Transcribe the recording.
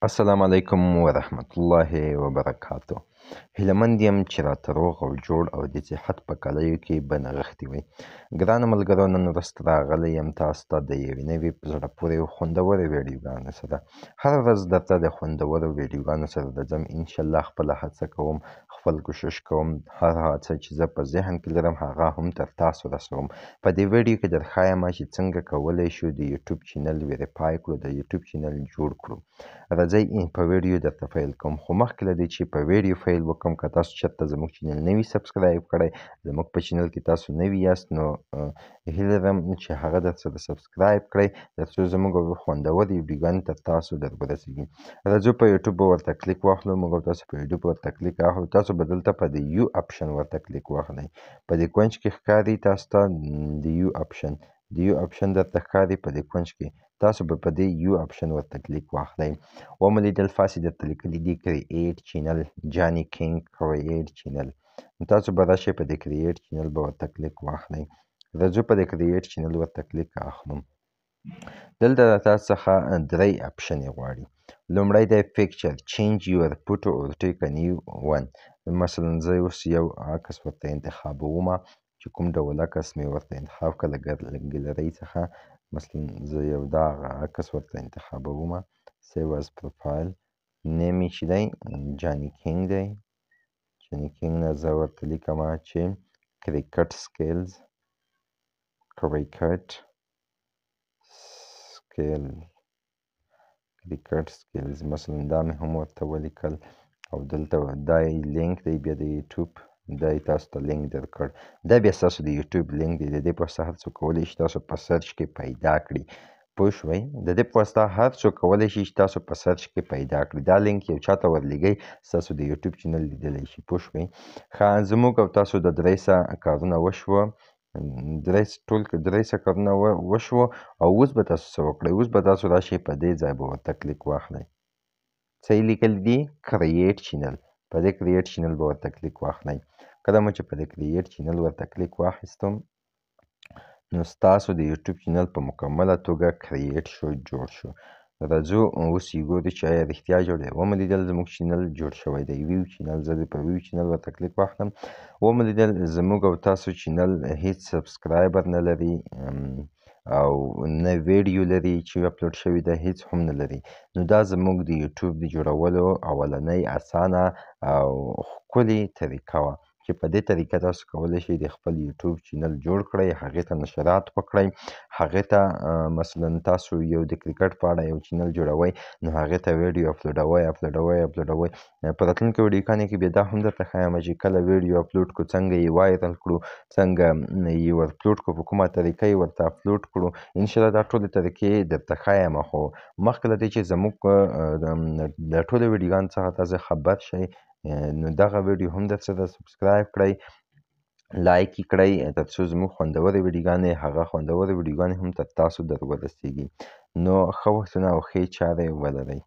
السلام علیکم ورحمت الله وبرکاتو. هیلهمند یم چې راته روغ او جوړ او د صحت په کالیو کې به نغښتي وئ. ګرانو ملګرو، نن وروسته راغلی یم تاسو ته د یوې نوې په زړه پورې او خوندورې ویډیوګانو سره. هره ورځ درته د خوندورو ویډیوګانو سره درځم. انشاءالله خپله هڅه کوم، خپل کوشش کوم هر څه چې زه په ذهن کې لرم هغه هم تر تاسو رسوم. په دې ویډیو کې درښایم چې څنګه کولی شو د یوټیوب چینل ویریفای کړو، د یوټیوب چینل جوړ کړو. راځئ په ویډیو درته پیل کوم، خو مخکې له دې چې په ویډیو پیل وکړم، که تاسو چېرته زموږ چینل نه وي سبسکرایب کړی، زموږ په چینل کې تاسو نوي یاست، نو هیله لرم چې هغه درسره سبسکرایب کړئ تر څو زموږ خوندورې ویډیوګانې تر تاسو در ورسیږي. راځو په یوټیوب به ورته کلیک واخلو. موږ او تاسو په یوټیوب ورته کلیک اخلو. تاسو به دلته په د یو اپشن ورته کلیک واخلئ. په دې کونج کې ښکاري تاسو ته د یو اپشن درته ښکاري په دې کونج کې. تاسو به په دې یو اپشن ورته کلیک واخلئ. ومو لیدل فاسې درته لیکلي دي کریئیټ چینل، جاني کینګ کریئیټ چینل. تاسو به راشئ په دې کریئیټ چینل به ورته کلیک واخلئ. راځو په دې کریئیټ چینل ورته کلیک اخلو. دلته د تاسو څخه درې اپشنې غواړي. لومړی دی پکچر، چینج یور فوټو اور ټیک ا نیو ون. مثلا زه اوس یو عکس ورته انتخابومه چې کوم ډول عکس مې ورته انتخاب کړه له ګیلرۍ څخه. مثلا زه یو دغه عکس ورته انتخابومه. سیو از پروفایل، نیم یې چې دی جاني کینګ دی. جاني کینګ نه زه ورته لیکمه چې کرکټ سکیلز، کرکټ سکیلز مثلا دا مې هم ورته ولیکل. او دلته دا لینک دی بیا د یوټیوب، دا یې تاسو ته لینک درکړ. دا بیا ستاسو د یوټیوب لینک دی. د دې په واسطه هر څوک کولی شي تاسو په سرچ کې پیدا کړي. پوه شوئ؟ د دې په واسطه هر څوک کولی شي چې تاسو په سرچ کې پیدا کړي. دا لینک یو چاته ورلیږئ ستاسو د یوټیوب چینل لیدلی شي. پوه شوئ؟ ښه، زموږ او تاسو د درې څه کارونه وشوه. درې څه کارونه وشوه او اوس به تاسو څه وکړئ؟ اوس به تاسو راشئ په دې ځای به ورته کلیک واخلئ. څه یې لیکلي دي؟ کریئیټ چینل. په دې کریئیټ چینل به ورته کلیک واخلئ. کله مو چې په دې کریئیټ چینل ورته کلیک واخیستم نو ستاسو د یوټیوب چینل په مکمله توګه کریئیټ شو، جوړ شو. راځو اوس یې ګورو چې آیا رښتیا جوړ دی. ومو لیدل زموږ چینل جوړ شوی دی، ویو چینل. زه دې په ویو چینل ورته کلیک واخلم. ومو لیدل زموږ او تاسو چینل هیڅ سبسکرایبر نه لري او نه ویډیو لري چې اپلوډ شوی ده، هیڅ هم نه لري. نو دا زموږ د یوټیوب د جوړولو اولنۍ اسانه او ښکلې طریقه وه چې په دې طریقه تاسو کولی شئ د خپل یوټیوب چینل جوړ کړئ، هغې ته نشرات وکړئ، هغې ته مثلا تاسو یو د کرکټ په اړه یو چینل جوړوئ نو هغې ته ویډیو اپلوډوئ. په راتلونکو ویډیوګانو کې بیا دا هم درته ښایم چې کله ویډیو اپلوډ کړو څنګه یې وایرل کړو، څنګه یې اپلوډ کړو، په کومه طریقه یې ورته اپلوډ کړو. انشاءالله دا ټولې طریقې درته ښایم. خو مخکې له دې چې زموږ د ټولو ویډیوګانو څخه تاسو خبر شئ نو دغه ویډیو هم درسره سبسکرایب کړئ، لایک یې کړئ تر څو زموږ خوندورې ویډیوګانې، هغه خوندورې ویډیوګانې هم تر تاسو در ورسیږي. نو ښه وختونه او ښې چارې ولرئ.